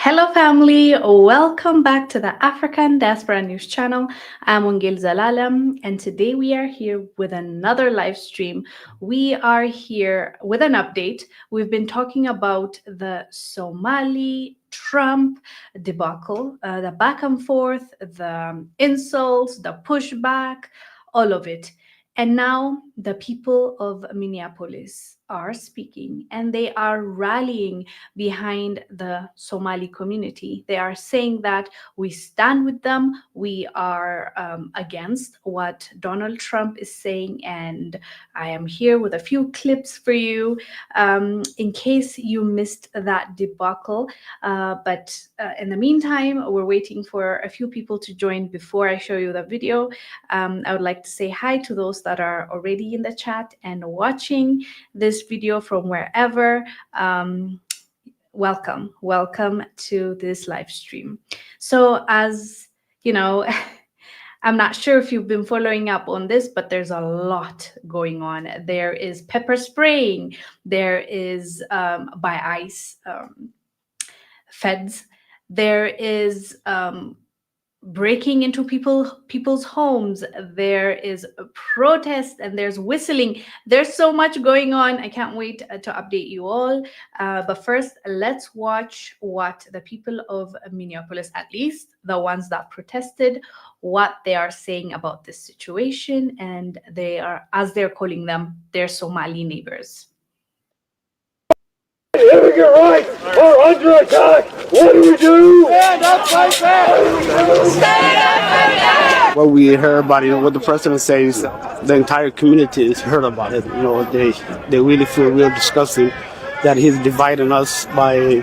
Hello, family. Welcome back to the African Diaspora News Channel. I'm Wongel Zelalem, and today we are here with another live stream. We are here with an update. We've been talking about the Somali Trump debacle, the back and forth, the insults, the pushback, all of it. And now the people of Minneapolis are speaking and they are rallying behind the Somali community. They are saying that we stand with them. We are against what Donald Trump is saying. And I am here with a few clips for you in case you missed that debacle. But in the meantime, we're waiting for a few people to join before I show you the video. I would like to say hi to those that are already in the chat and watching this video from wherever. Welcome to this live stream. So as you know, I'm not sure if you've been following up on this, but there's a lot going on. There is pepper spraying, there is by ICE feds, there is breaking into people's homes, there is a protest, and there's whistling. There's so much going on. I can't wait to update you all, but first let's watch what the people of Minneapolis, at least the ones that protested, what they are saying about this situation, and they are, as they're calling them, their Somali neighbors. Living your rights are under attack. What do we do? Stand up, fight back. Stand up, fight back. What we heard about, what the president says, the entire community has heard about it. They really feel real disgusting that he's dividing us by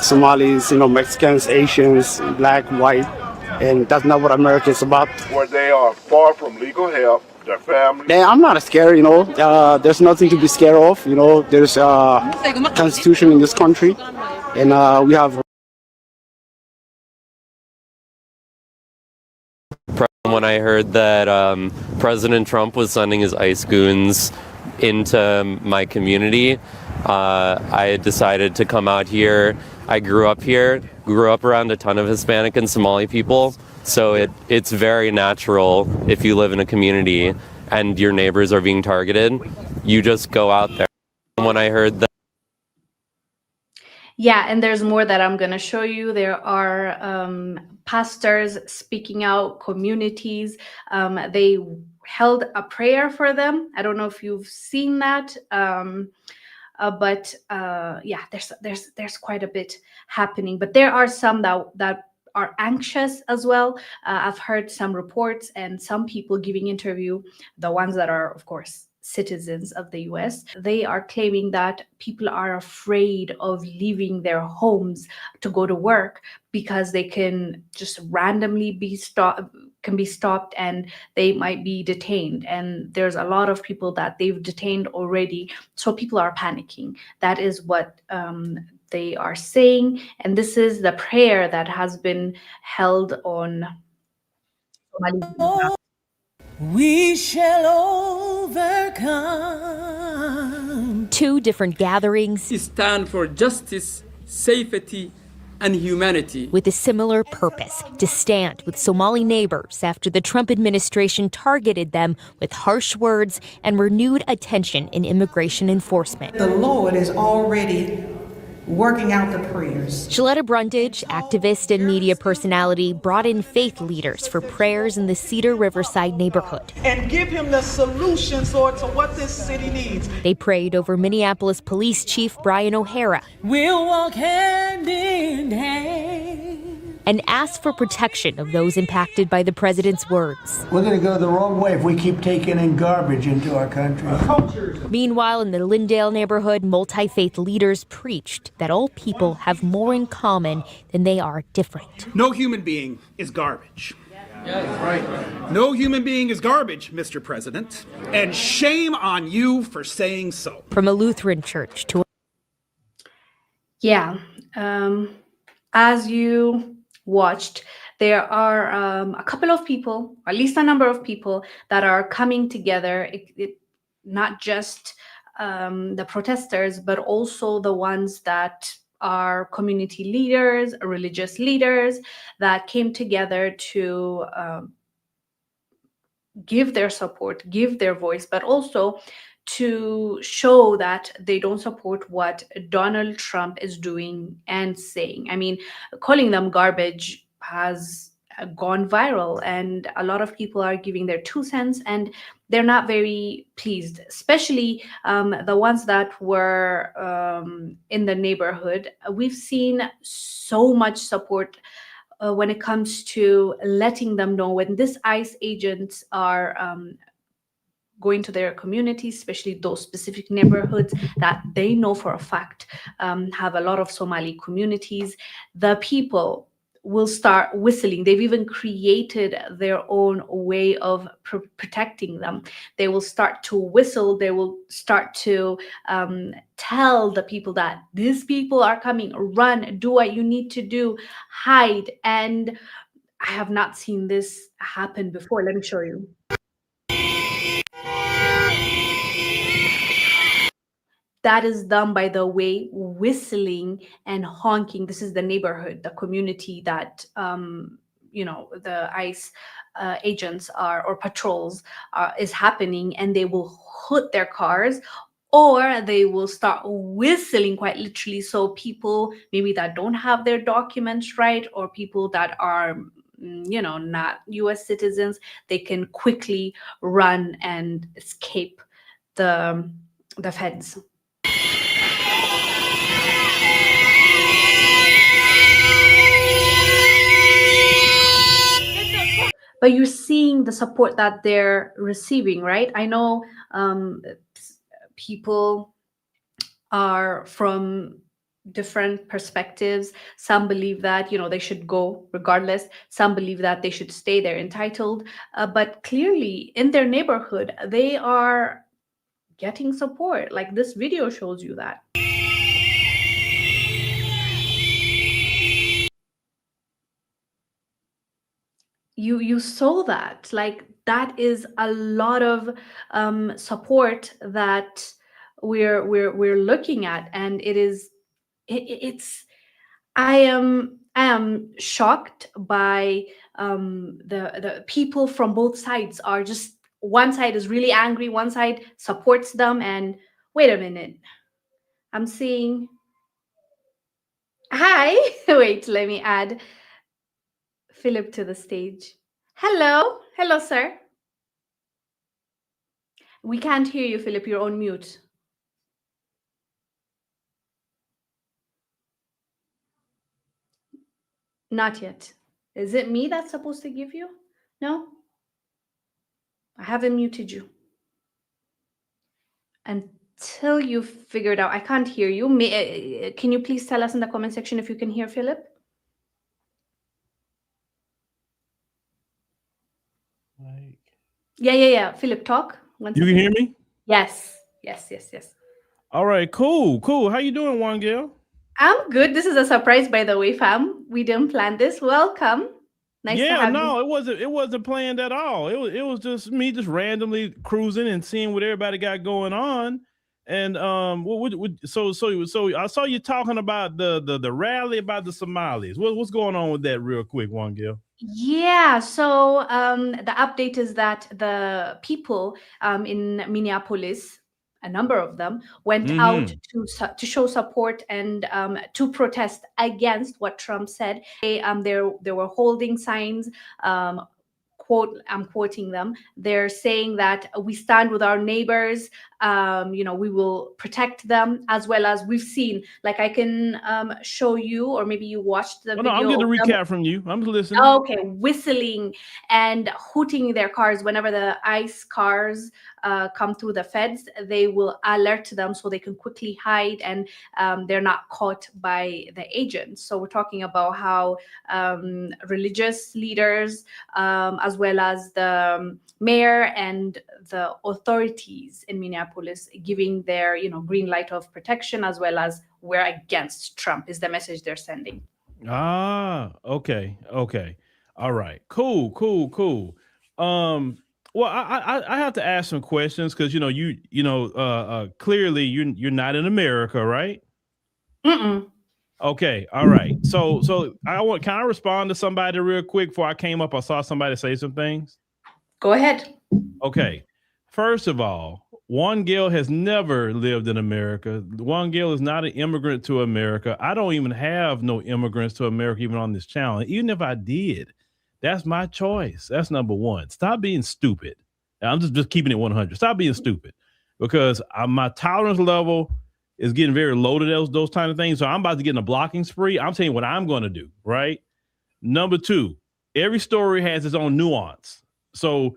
Somalis, Mexicans, Asians, black, white, and that's not what America is about. Where they are far from legal help, their family. I'm not scared, there's nothing to be scared of. There's a constitution in this country, and we have. When I heard that President Trump was sending his ICE goons into my community, I decided to come out here. I grew up here, grew up around a ton of Hispanic and Somali people, so it's very natural if you live in a community and your neighbors are being targeted, you just go out there. When I heard that. Yeah, and there's more that I'm going to show you. There are pastors speaking out, communities. They held a prayer for them. I don't know if you've seen that, but yeah, there's quite a bit happening. But there are some that are anxious as well. I've heard some reports and some people giving interview, the ones that are, of course, citizens of the US, they are claiming that people are afraid of leaving their homes to go to work because they can just randomly be stopped and they might be detained. And there's a lot of people that they've detained already. So people are panicking. That is what they are saying. And this is the prayer that has been held on Somali. We shall overcome. Two different gatherings stand for justice, safety, and humanity, with a similar purpose: to stand with Somali neighbors after the Trump administration targeted them with harsh words and renewed attention in immigration enforcement. The Lord is already working out the prayers. Shaletta Brundage, activist and media personality, brought in faith leaders for prayers in the Cedar Riverside neighborhood. And give him the solutions, Lord, to what this city needs. They prayed over Minneapolis Police Chief Brian O'Hara. We'll walk hand in hand. And asked for protection of those impacted by the president's words. We're going to go the wrong way if we keep taking in garbage into our country. Meanwhile, in the Lindale neighborhood, multi-faith leaders preached that all people have more in common than they are different. No human being is garbage. Right. No human being is garbage, Mr. President, and shame on you for saying so. From a Lutheran church to as you watched, there are a couple of people, or at least a number of people, that are coming together. Not just the protesters, but also the ones that are community leaders, religious leaders that came together to give their support, give their voice, but also to show that they don't support what Donald Trump is doing and saying. I mean, calling them garbage has gone viral, and a lot of people are giving their 2 cents, and they're not very pleased, especially the ones that were in the neighborhood. We've seen so much support when it comes to letting them know when these ICE agents are going to their communities, especially those specific neighborhoods that they know for a fact have a lot of Somali communities. The people will start whistling. They've even created their own way of protecting them. They will start to whistle. They will start to tell the people that these people are coming, run, do what you need to do, hide. And I have not seen this happen before. Let me show you. That is done by the way whistling and honking. This is the neighborhood, the community that the ICE agents are or patrols is happening, and they will hood their cars or they will start whistling quite literally. So people maybe that don't have their documents right, or people that are not US citizens, they can quickly run and escape the feds. But you're seeing the support that they're receiving, right? I know people are from different perspectives. Some believe that they should go regardless. Some believe that they should stay, they're entitled. But clearly in their neighborhood, they are getting support. Like this video shows you that. You saw that. Like that is a lot of support that we're looking at, and it's I am shocked by the people from both sides. Are just one side is really angry, one side supports them. And wait a minute, I'm seeing hi. Wait, let me add Philip to the stage. Hello, sir. We can't hear you, Philip. You're on mute. Not yet. Is it me that's supposed to give you? No? I haven't muted you. Until you figure it out. I can't hear you. Can you please tell us in the comment section if you can hear Philip? Yeah. Philip, talk. You can hear me? Yes. All right, cool. How you doing, Wongel? I'm good. This is a surprise, by the way, fam. We didn't plan this. Welcome. Nice to have you. It wasn't planned at all. It was just me just randomly cruising and seeing what everybody got going on. And so I saw you talking about the rally about the Somalis. What's going on with that, real quick, Wongel? Yeah, so the update is that the people in Minneapolis, a number of them, went out to show support and to protest against what Trump said. They were holding signs. Quote, I'm quoting them. They're saying that we stand with our neighbors. We will protect them, as well as we've seen. Like I can show you, or maybe you watched the video. No, I'm getting a recap from you. I'm listening. Okay, whistling and hooting their cars whenever the ICE cars come through the feds. They will alert them so they can quickly hide, and they're not caught by the agents. So we're talking about how religious leaders, as well as the mayor and the authorities in Minneapolis, giving their green light of protection, as well as we're against Trump is the message they're sending. Okay. All right. Cool. Well, I have to ask some questions because clearly you're not in America, right? Mm-mm. Okay, all right. So can I respond to somebody real quick before I came up? I saw somebody say some things. Go ahead. Okay. First of all, Wongel has never lived in America. Wongel is not an immigrant to America. I don't even have no immigrants to America even on this channel. Even if I did, that's my choice. That's number one. Stop being stupid. I'm just keeping it 100. Stop being stupid, because my tolerance level is getting very low to those kind of things. So I'm about to get in a blocking spree. I'm telling you what I'm going to do, right? Number two, every story has its own nuance. So,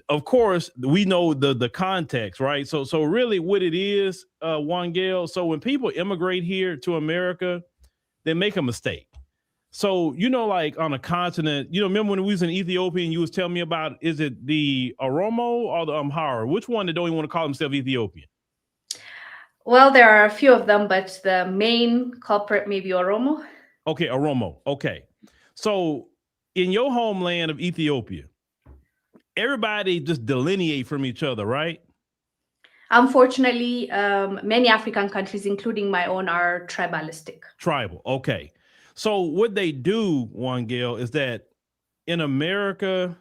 of course, we know the context, right? So really what it is, Wongel, so when people immigrate here to America, they make a mistake. So, like on a continent, remember when we was in Ethiopia and you was telling me about, is it the Oromo or the Amhara? Which one that don't even want to call themselves Ethiopian? Well, there are a few of them, but the main culprit may be Oromo. Okay, Oromo. Okay. So in your homeland of Ethiopia, everybody just delineate from each other, right? Unfortunately, many African countries, including my own, are tribalistic. Tribal. Okay. So what they do, Wongel, is that in America,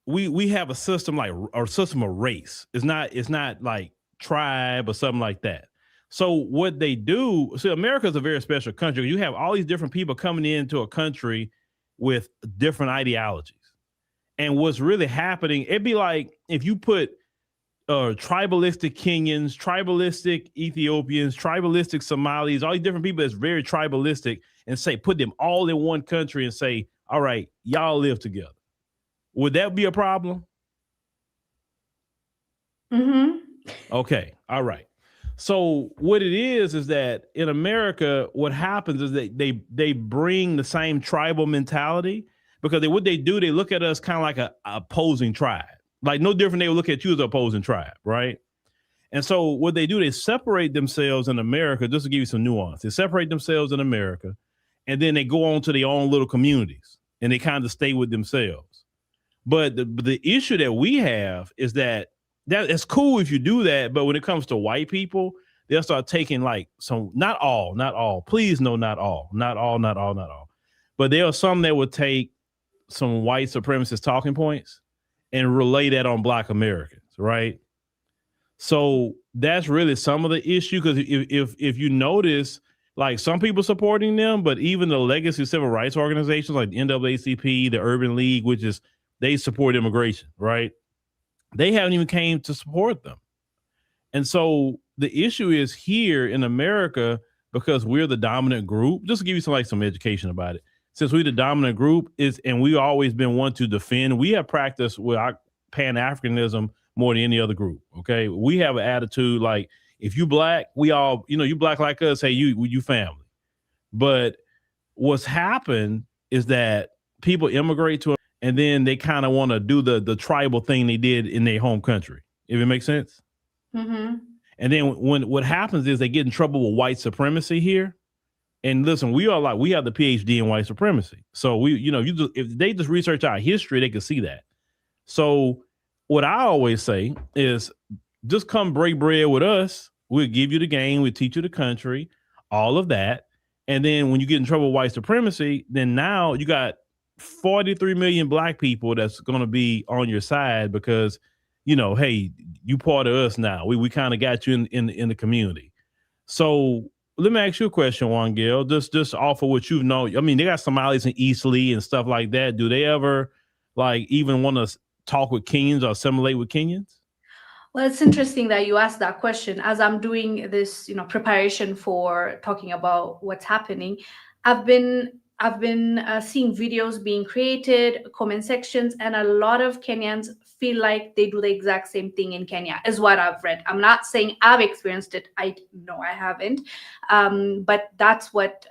we have a system like a system of race. It's not like tribe or something like that. So what they do, so America is a very special country. You have all these different people coming into a country with different ideologies. And what's really happening, it'd be like if you put tribalistic Kenyans, tribalistic Ethiopians, tribalistic Somalis, all these different people that's very tribalistic, and say, put them all in one country and say, all right, y'all live together. Would that be a problem? Mm-hmm. Okay. All right. So what it is that in America, what happens is that they bring the same tribal mentality, because what they do, they look at us kind of like a opposing tribe. Like no different, they would look at you as an opposing tribe, right? And so what they do, they separate themselves in America, just to give you some nuance. They separate themselves in America, and then they go on to their own little communities, and they kind of stay with themselves. But the issue that we have is that it's cool if you do that, but when it comes to white people, they'll start taking like some, not all, please no, not all. But there are some that would take some white supremacist talking points and relay that on Black Americans, right? So that's really some of the issue, because if you notice, like some people supporting them, but even the legacy civil rights organizations like the NAACP, the Urban League, which is, they support immigration, right? They haven't even came to support them. And so the issue is here in America, because we're the dominant group, just to give you some education about it. Since we're the dominant group and we've always been one to defend, we have practiced with our Pan-Africanism more than any other group. Okay. We have an attitude like, if you Black, we all, you Black like us, hey, you family. But what's happened is that people immigrate to, and then they kind of want to do the tribal thing they did in their home country, if it makes sense. Mm-hmm. And then what happens is they get in trouble with white supremacy here. And listen, we have the PhD in white supremacy. So if they just research our history, they can see that. So what I always say is, just come break bread with us. We'll give you the game. We'll teach you the country, all of that. And then when you get in trouble with white supremacy, then now you got 43 million Black people that's going to be on your side, because, hey, you part of us now. We kind of got you in the community. So let me ask you a question, Wongel, just off of what you know. I mean, they got Somalis in Eastleigh and stuff like that. Do they ever even want to talk with Kenyans or assimilate with Kenyans? Well, it's interesting that you asked that question. As I'm doing this, preparation for talking about what's happening, I've been seeing videos being created, comment sections, and a lot of Kenyans feel like they do the exact same thing in Kenya, is what I've read. I'm not saying I've experienced it. I haven't. But that's what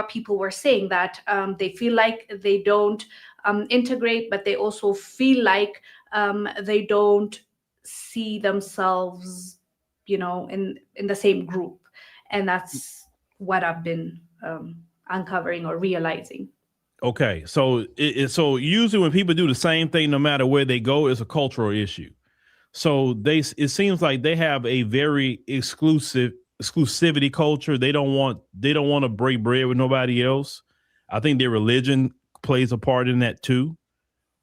people were saying, that they feel like they don't integrate, but they also feel like they don't see themselves, in the same group. And that's what I've been uncovering or realizing. Okay, so so usually when people do the same thing, no matter where they go, it's a cultural issue. So it seems like they have a very exclusive exclusivity culture. They don't want to break bread with nobody else. I think their religion plays a part in that too.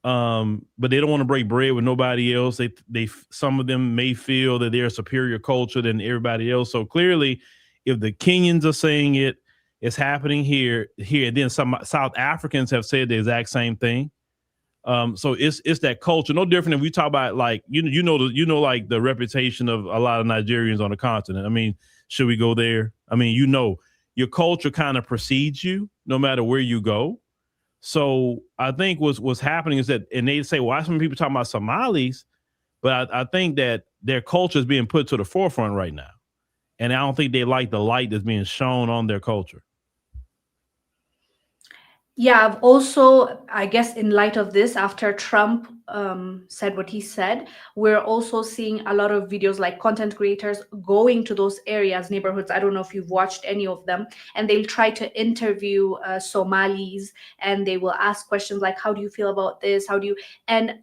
But they don't want to break bread with nobody else. They some of them may feel that they're a superior culture than everybody else. So clearly, if the Kenyans are saying it's happening here. And then some South Africans have said the exact same thing. So it's that culture. No different if we talk about like you know like the reputation of a lot of Nigerians on the continent. I mean, should we go there? I mean, your culture kind of precedes you no matter where you go. So I think what's happening is that, and they say, well, some people talking about Somalis, but I think that their culture is being put to the forefront right now. And I don't think they like the light that's being shown on their culture. Yeah, I've also, I guess, in light of this, after Trump said what he said, we're also seeing a lot of videos like content creators going to those areas, neighborhoods. I don't know if you've watched any of them, and they'll try to interview Somalis, and they will ask questions like, "How do you feel about this? How do you?" And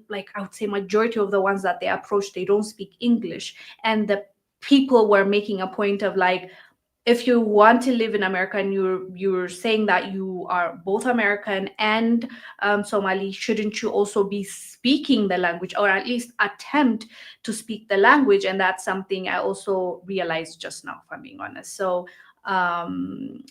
like I would say, majority of the ones that they approach, they don't speak English, and the people were making a point of like, if you want to live in America and you're saying that you are both American and Somali, shouldn't you also be speaking the language, or at least attempt to speak the language? And that's something I also realized just now, if I'm being honest. So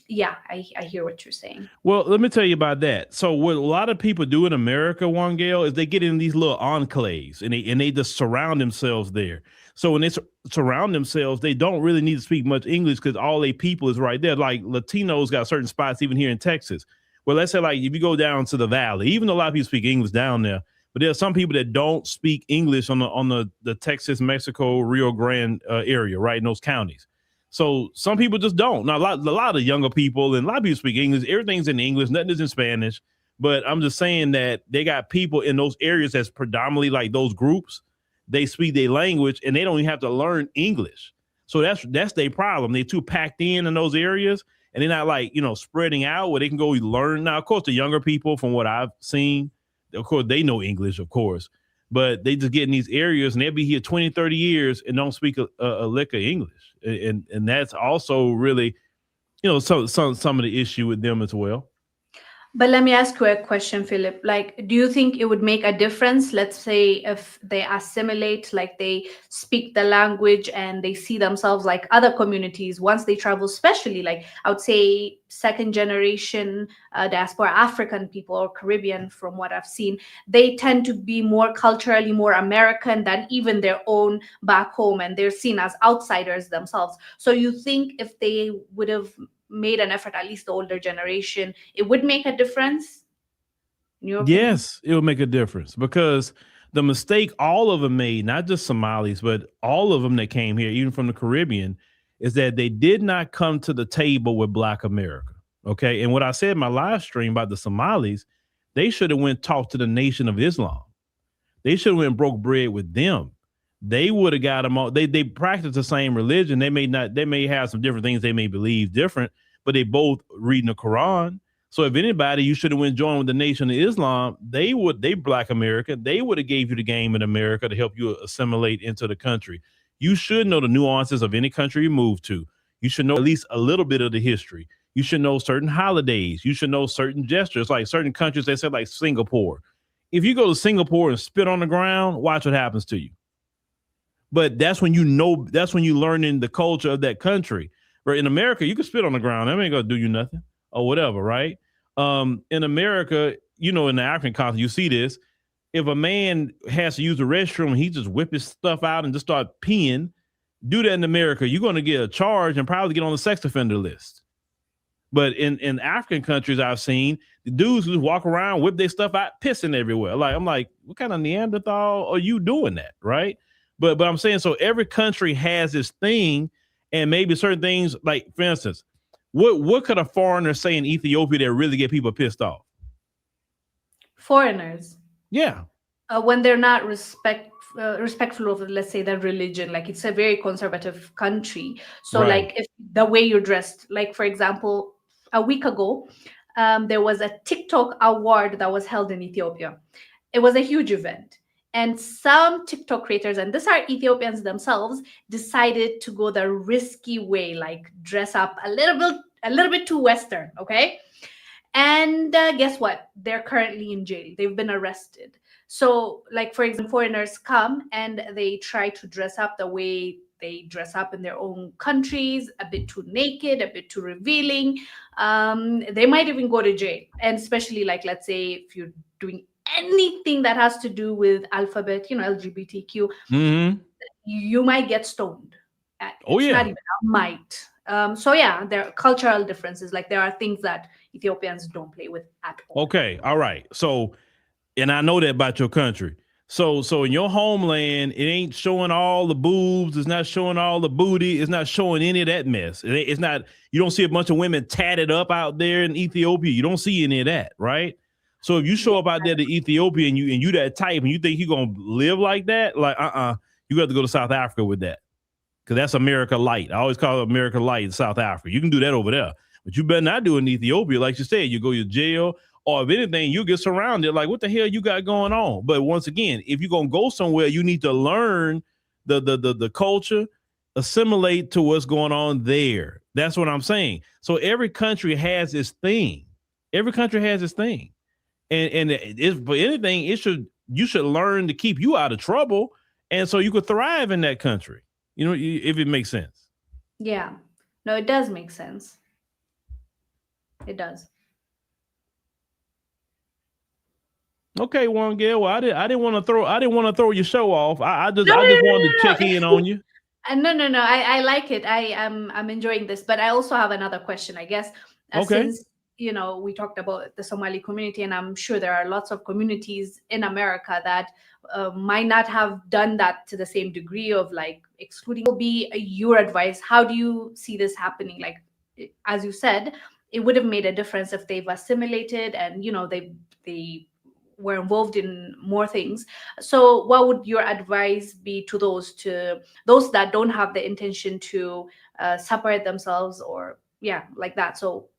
yeah, I hear what you're saying. Well, let me tell you about that. So what a lot of people do in America, Wongel, is they get in these little enclaves and they just surround themselves there. So when they surround themselves, they don't really need to speak much English because all their people is right there. Like Latinos got certain spots even here in Texas. Well, let's say like if you go down to the valley, even though a lot of people speak English down there, but there are some people that don't speak English on the Texas, Mexico, Rio Grande area, right, in those counties. So some people just don't. Now, a lot of younger people and a lot of people speak English. Everything's in English. Nothing is in Spanish. But I'm just saying that they got people in those areas that's predominantly like those groups. They speak their language and they don't even have to learn English. So that's their problem. They're too packed in those areas and they're not like, spreading out where they can go learn. Now, of course, the younger people, from what I've seen, of course, they know English, of course. But they just get in these areas and they'll be here 20, 30 years and don't speak a lick of English. And that's also really, some of the issue with them as well. But let me ask you a question, Philip. Like, do you think it would make a difference? Let's say if they assimilate, like they speak the language and they see themselves like other communities once they travel, especially like I would say second generation diaspora African people or Caribbean, from what I've seen, they tend to be more culturally more American than even their own back home, and they're seen as outsiders themselves. So you think if they would have made an effort, at least the older generation, it would make a difference? Yes, it would make a difference because the mistake all of them made, not just Somalis, but all of them that came here, even from the Caribbean, is that they did not come to the table with Black America. Okay. And what I said in my live stream about the Somalis, they should have went talk to the Nation of Islam. They should have went broke bread with them. They would have got them all. They practice the same religion. They may have some different things they may believe different, but they both reading the Quran. So if anybody, you should have went join with the Nation of Islam. They Black America. They would have gave you the game in America to help you assimilate into the country. You should know the nuances of any country you move to. You should know at least a little bit of the history. You should know certain holidays. You should know certain gestures, like certain countries, they said like Singapore. If you go to Singapore and spit on the ground, watch what happens to you. But that's when you learn in the culture of that country. Right? In America, you can spit on the ground. That ain't gonna do you nothing or whatever, right? In America, in the African continent, you see this. If a man has to use the restroom, he just whip his stuff out and just start peeing. Do that in America, you're going to get a charge and probably get on the sex offender list. But in African countries I've seen, the dudes who walk around, whip their stuff out, pissing everywhere. Like, I'm like, what kind of Neanderthal are you doing that, right? But I'm saying, so every country has this thing, and maybe certain things, like, for instance, what could a foreigner say in Ethiopia that really get people pissed off? Foreigners. Yeah. When they're not respectful of, let's say, their religion, like it's a very conservative country. So Right. like if the way you're dressed, like for example, a week ago, there was a TikTok award that was held in Ethiopia. It was a huge event. And some TikTok creators, and these are Ethiopians themselves, decided to go the risky way, like dress up a little bit too Western, okay? And guess what? They're currently in jail. They've been arrested. So, like, for example, foreigners come and they try to dress up the way they dress up in their own countries, a bit too naked, a bit too revealing. They might even go to jail. And especially, like, let's say if you're doing anything that has to do with alphabet, LGBTQ, you might get stoned. It's not even a might. So yeah, there are cultural differences. Like, there are things that Ethiopians don't play with at all. Okay, all right. So, and I know that about your country. So in your homeland, it ain't showing all the boobs. It's not showing all the booty. It's not showing any of that mess. It's not. You don't see a bunch of women tatted up out there in Ethiopia. You don't see any of that, right? So if you show up out there to Ethiopia and you that type and you think you're gonna live like that, like you got to go to South Africa with that, because that's America Light. I always call it America Light in South Africa. You can do that over there, but you better not do it in Ethiopia. Like you said, you go to jail, or if anything, you get surrounded. Like, what the hell you got going on? But once again, if you're gonna go somewhere, you need to learn the culture, assimilate to what's going on there. That's what I'm saying. So every country has its thing. Every country has its thing. And if for anything, you should learn to keep you out of trouble, and so you could thrive in that country. If it makes sense. Yeah, no, it does make sense. It does. Okay, Wongel. Well, I didn't want to throw your show off. I just wanted to check in on you. No. I like it. I'm enjoying this, but I also have another question, I guess. Okay. Since we talked about the Somali community, and I'm sure there are lots of communities in America that might not have done that to the same degree of like excluding. Will be your advice? How do you see this happening? Like, as you said, it would have made a difference if they've assimilated and they were involved in more things. So what would your advice be to those that don't have the intention to separate themselves, or like that? So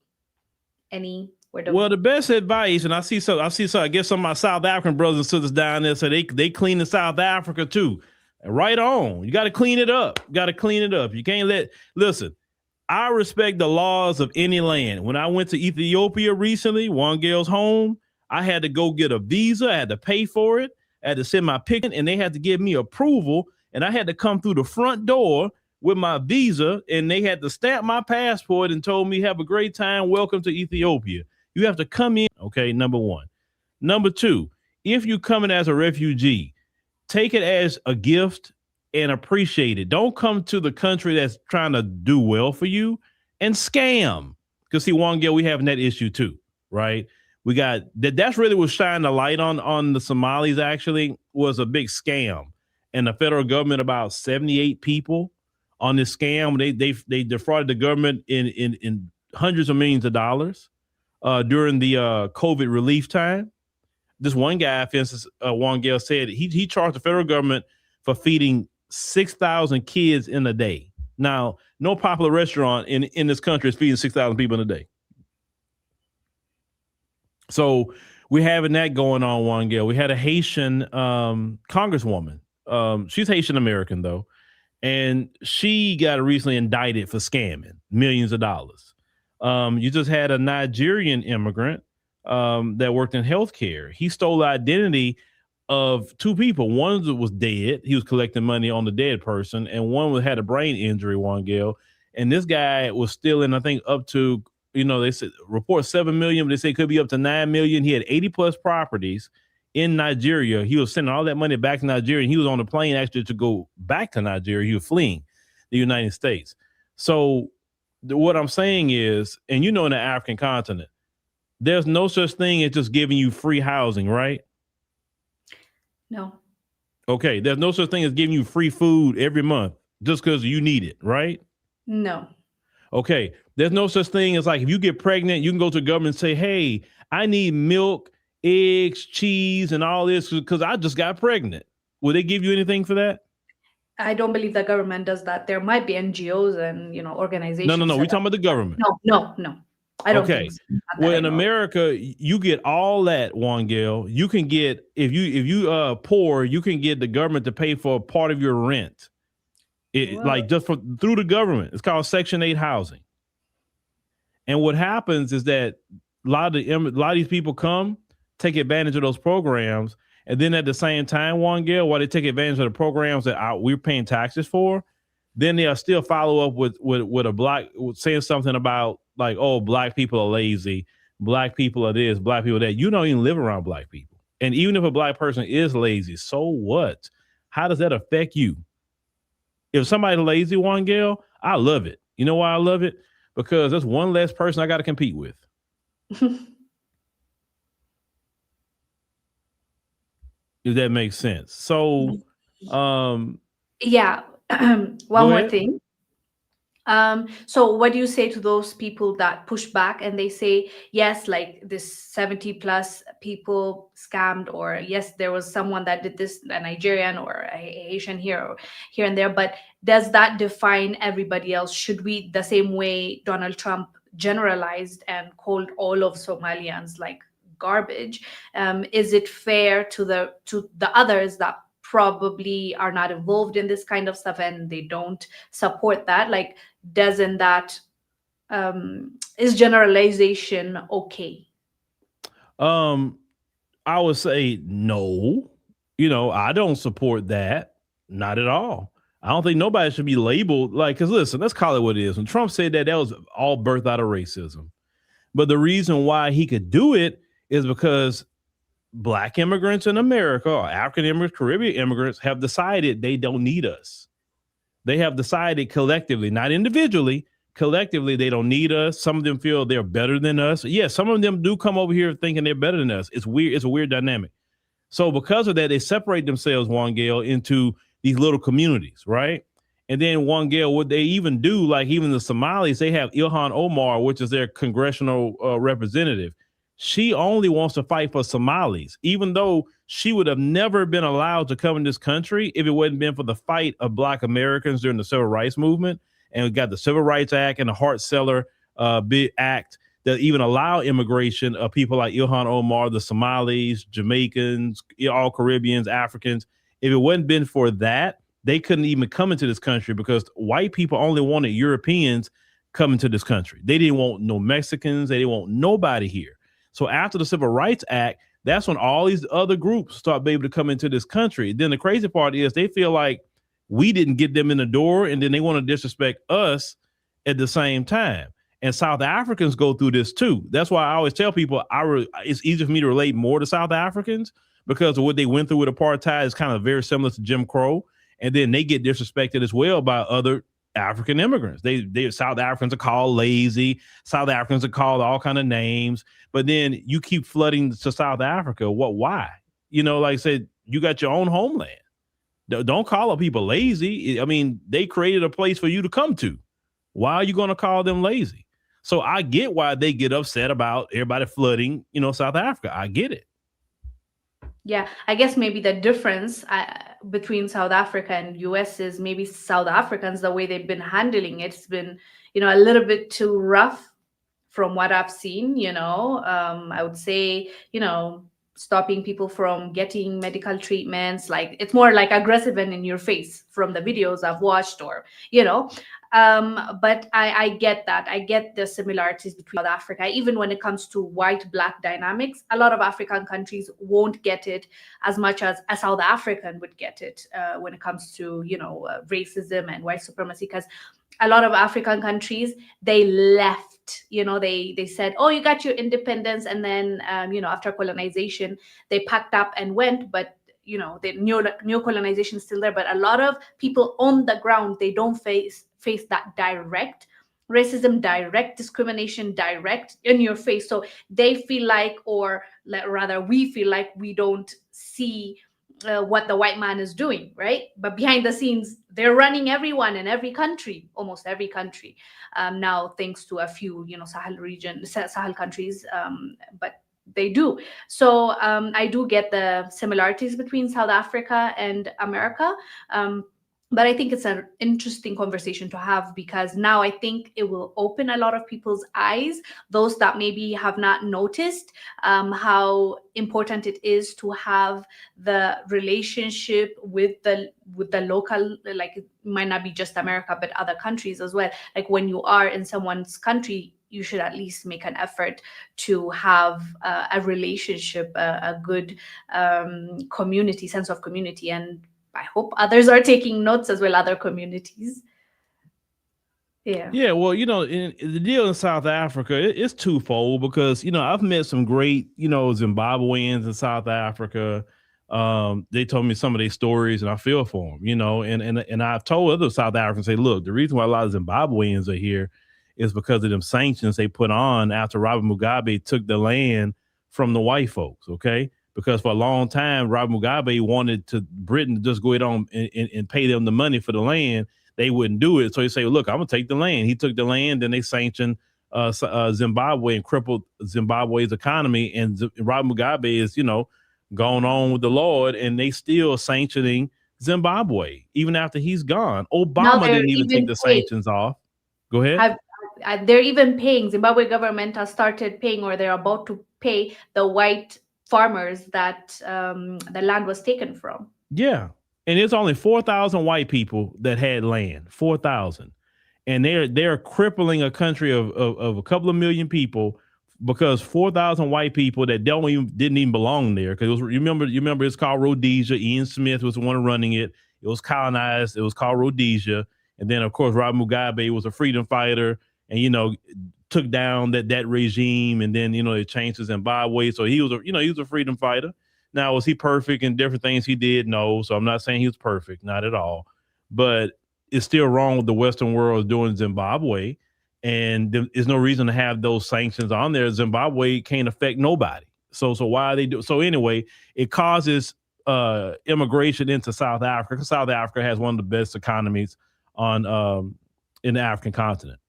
well, the best advice, and I see I guess some of my South African brothers and sisters down there, so they clean in South Africa too. Right on. You got to clean it up. You can't listen, I respect the laws of any land. When I went to Ethiopia recently, Wongel's home, I had to go get a visa. I had to pay for it. I had to send my pick, and they had to give me approval, and I had to come through the front door with my visa, and they had to stamp my passport and told me, have a great time. Welcome to Ethiopia. You have to come in. Okay, number one. Number two, if you're coming as a refugee, take it as a gift and appreciate it. Don't come to the country that's trying to do well for you and scam. Because see, Wongel, we having that issue too, right? We got that's really what shined the light on the Somalis, actually, was a big scam. And the federal government, about 78 people on this scam. They defrauded the government in hundreds of millions of dollars during the COVID relief time. This one guy, for instance, Wongel said he charged the federal government for feeding 6,000 kids in a day. Now, no popular restaurant in this country is feeding 6,000 people in a day. So we're having that going on, Wongel. We had a Haitian congresswoman. She's Haitian American, though. And she got recently indicted for scamming millions of dollars. You just had a Nigerian immigrant that worked in healthcare. He stole the identity of two people. One was dead. He was collecting money on the dead person. And one had a brain injury, Wongel. And this guy was stealing, I think, up to, they said report 7 million, but they say it could be up to 9 million. He had 80 plus properties in Nigeria. He was sending all that money back to Nigeria, and he was on the plane actually to go back to Nigeria. He was fleeing the United States. So what I'm saying is, and in the African continent, there's no such thing as just giving you free housing, right? No. Okay, there's no such thing as giving you free food every month just because you need it, right? No. Okay, there's no such thing as like if you get pregnant, you can go to the government and say, hey, I need milk, eggs, cheese, and all this because I just got pregnant. Will they give you anything for that? I don't believe the government does that. There might be NGOs and organizations. No. We're talking about the government. No. I don't think so. Well, in America, you get all that, Wongel. You can get if you poor, you can get the government to pay for a part of your rent. Like just through the government. It's called Section 8 housing. And what happens is that a lot of these people come, take advantage of those programs, and then at the same time, Wongel, while they take advantage of the programs that we're paying taxes for, then they'll still follow up with saying something about like, oh, black people are lazy, black people are this, black people that. You don't even live around black people. And even if a black person is lazy, so what? How does that affect you? If somebody's lazy, Wongel, I love it. You know why I love it? Because that's one less person I got to compete with. If that makes sense. So, yeah. One more thing. So what do you say to those people that push back and they say, yes, like this 70 plus people scammed, or yes, there was someone that did this, a Nigerian or a Haitian here or here and there, but does that define everybody else? Should we, the same way Donald Trump generalized and called all of Somalians like garbage, is it fair to the others that probably are not involved in this kind of stuff and they don't support that? Like, doesn't that is generalization okay? I would say no. You know, I don't support that. Not at all. I don't think nobody should be labeled like, because listen, let's call it what it is. When Trump said that was all birthed out of racism. But the reason why he could do it is because Black immigrants in America, or African immigrants, Caribbean immigrants, have decided they don't need us. They have decided collectively, not individually, collectively, they don't need us. Some of them feel they're better than us. Yes, some of them do come over here thinking they're better than us. It's weird. It's a weird dynamic. So because of that, they separate themselves, Wongel, into these little communities, right? And then Wongel, what they even do, like even the Somalis, they have Ilhan Omar, which is their congressional representative. She only wants to fight for Somalis, even though she would have never been allowed to come in this country if it wouldn't been for the fight of Black Americans during the Civil Rights Movement. And we got the Civil Rights Act and the Hart-Celler Act that even allow immigration of people like Ilhan Omar, the Somalis, Jamaicans, all Caribbeans, Africans. If it wouldn't been for that, they couldn't even come into this country because white people only wanted Europeans coming to this country. They didn't want no Mexicans. They didn't want nobody here. So after the Civil Rights Act, that's when all these other groups start being able to come into this country. Then the crazy part is they feel like we didn't get them in the door, and then they want to disrespect us at the same time. And South Africans go through this too. That's why I always tell people it's easy for me to relate more to South Africans because of what they went through with apartheid is kind of very similar to Jim Crow. And then they get disrespected as well by other African immigrants. They South Africans are called lazy. South Africans are called all kind of names. But then you keep flooding to South Africa. Why? You know, like I said, you got your own homeland. Don't call people lazy. I mean, they created a place for you to come to. Why are you going to call them lazy? So I get why they get upset about everybody flooding, South Africa. I get it. Yeah, I guess maybe the difference between South Africa and US is maybe South Africans, the way they've been handling it's been, a little bit too rough from what I've seen, I would say, stopping people from getting medical treatments. Like it's more like aggressive and in your face from the videos I've watched or, but I get that. I get the similarities between South Africa, even when it comes to white-black dynamics. A lot of African countries won't get it as much as a South African would get it when it comes to, racism and white supremacy, because a lot of African countries, they left, they said, oh, you got your independence. And then, after colonization, they packed up and went. But, the new colonization is still there. But a lot of people on the ground, they don't face that direct racism, direct discrimination, direct in your face. So they feel like, or rather, we feel like we don't see what the white man is doing, right? But behind the scenes, they're running everyone in every country, almost every country now, thanks to a few, Sahel countries, but they do. So I do get the similarities between South Africa and America. but I think it's an interesting conversation to have, because now I think it will open a lot of people's eyes, those that maybe have not noticed how important it is to have the relationship with the local, like it might not be just America but other countries as well. Like when you are in someone's country, you should at least make an effort to have a relationship, a good community, sense of community. And I hope others are taking notes as well, other communities. Yeah. Yeah, well, in the deal in South Africa, it's twofold because I've met some great Zimbabweans in South Africa. They told me some of their stories, and I feel for them. And I've told other South Africans, say, look, the reason why a lot of Zimbabweans are here is because of them sanctions they put on after Robert Mugabe took the land from the white folks. Okay. Because for a long time, Robert Mugabe wanted Britain to just go ahead on and pay them the money for the land. They wouldn't do it. So he said, look, I'm going to take the land. He took the land, then they sanctioned Zimbabwe and crippled Zimbabwe's economy. And Robert Mugabe is, gone on with the Lord, and they still sanctioning Zimbabwe, even after he's gone. Obama didn't even take the sanctions off. Go ahead. They're even paying, Zimbabwe government has started paying, or they're about to pay the white farmers that the land was taken from. Yeah. And it's only 4,000 white people that had land, 4,000. And they're crippling a country of a couple of million people because 4,000 white people that didn't even belong there. Because you remember it's called Rhodesia. Ian Smith was the one running it. It was colonized. It was called Rhodesia. And then, of course, Robert Mugabe was a freedom fighter and, took down that regime. And then, it changed to Zimbabwe. So he was a freedom fighter. Now, was he perfect in different things he did? No. So I'm not saying he was perfect, not at all. But it's still wrong with the Western world doing Zimbabwe. And there's no reason to have those sanctions on there. Zimbabwe can't affect nobody. So why are they do? So anyway, it causes immigration into South Africa. South Africa has one of the best economies in the African continent.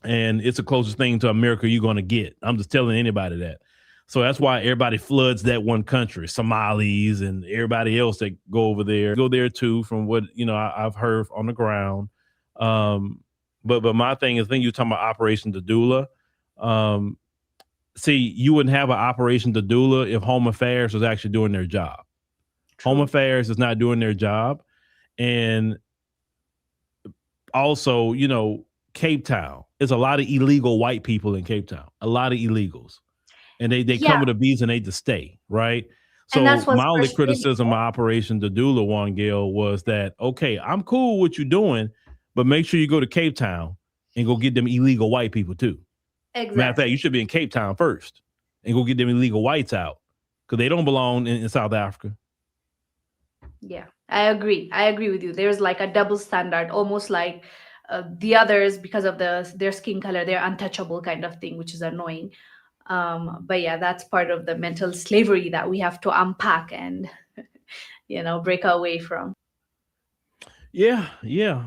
And it's the closest thing to America you're going to get. I'm just telling anybody that. So that's why everybody floods that one country, Somalis and everybody else that go over there, go there too, from what, I've heard on the ground. But my thing is, you're talking about Operation Dadula. See, you wouldn't have an Operation Dadula if Home Affairs was actually doing their job. True. Home Affairs is not doing their job. And also, Cape Town, there's a lot of illegal white people in Cape Town, a lot of illegals. And they come with a visa and they just stay, right? So my only criticism of Operation Dadula, Wongel, was that, okay, I'm cool with you doing, but make sure you go to Cape Town and go get them illegal white people too. Exactly. Matter of fact, you should be in Cape Town first and go get them illegal whites out because they don't belong in South Africa. Yeah, I agree. I agree with you. There's like a double standard, almost like the others, because of their skin color, they're untouchable kind of thing, which is annoying. But yeah, that's part of the mental slavery that we have to unpack and, break away from. Yeah.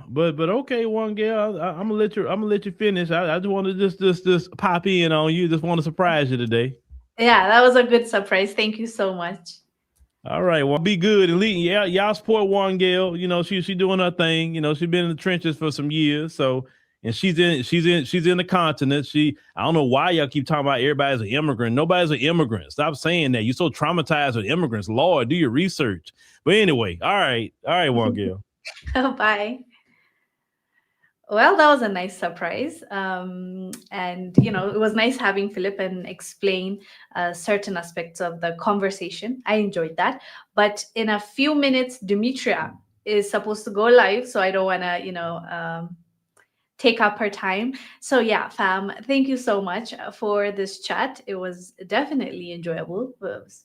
But okay, Wongel, I'm gonna let you finish. I just want to just pop in on you. Just want to surprise you today. Yeah, that was a good surprise. Thank you so much. All right, well, be good and y'all support Wongel. She doing her thing. She's been in the trenches for some years, so. And she's in the continent. I don't know why y'all keep talking about everybody's an immigrant. Nobody's an immigrant. Stop saying that. You're so traumatized with immigrants. Lord, do your research. But anyway, all right, Wongel. Bye. Well, that was a nice surprise. And, it was nice having Philip and explain certain aspects of the conversation. I enjoyed that. But in a few minutes, Demetria is supposed to go live. So I don't want to, take up her time. So yeah, fam, thank you so much for this chat. It was definitely enjoyable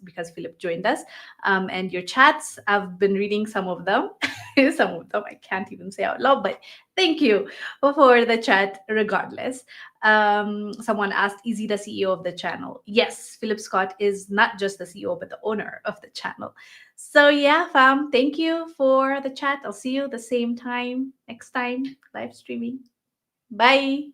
because Philip joined us. And your chats, I've been reading some of them. Some of them I can't even say out loud, but thank you for the chat regardless. Someone asked, is he the CEO of the channel? Yes, Philip Scott is not just the CEO, but the owner of the channel. So yeah, fam, thank you for the chat. I'll see you the same time next time, live streaming. Bye.